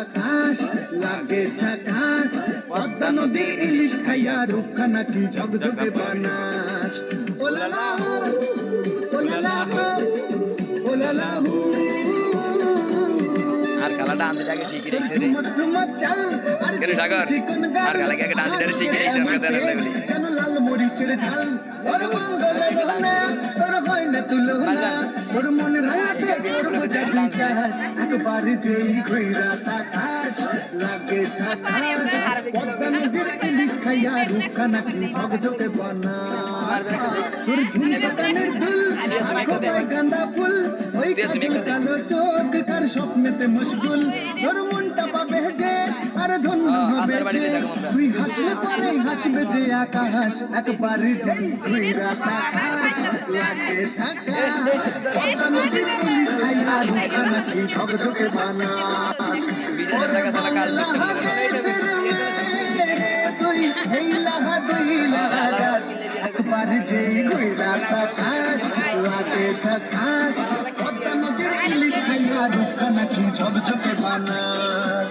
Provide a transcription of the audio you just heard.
আকাশ লাগে ঝাকাস, পদ্মা নদীর ইলিশ খাইয়া রূপখানা কি ঝকঝকে বানাস। ওলালা হো, ওলালা হো, ওলালা হো। আর খেলাটা আনছিটাকে শিখে রেখেছে রে কেন সাগর আর খেলাকে একটা আনছিটারে শিখে রেখেছে আমাকে দেওয়ার লাগলি কেন লাল মরিচের ঝাল ওর মঙ্গলে গানে তোর হয় না তুলনা তোর মনে রাতে তোর বোঝা শিখাস একবার যেই ঘুইরা তাকাস লাগে ঝাকাস পদ্মা নদীর ইলিশ খাইয়া রূপখানা কি ঝকঝকে বানাস তোর ঝুমকা কানের দুল খোপায় গাঁদা ফুল ওই কালো চোখ কার স্বপ্নেতে মশগুল তোর মনটা পাবে যে আর ধন্য হবে সে তুই হাসলে পরে হাসবে যে আকাশ একবার যেই ঘুইরা তাকাস লাগে ঝাকাস পদ্মা নদীর ইলিশ খাইয়া রূপখানা কি ঝকঝকে বানাস 20,000 টাকা সালা কাজ করতে তুই হেইলা একবার যেই ঘুইরা তাকাস লাগে ঝাকাস পদ্মা নদীর ইলিশ খাইয়া রূপখানা কি ঝকঝকে বানাস।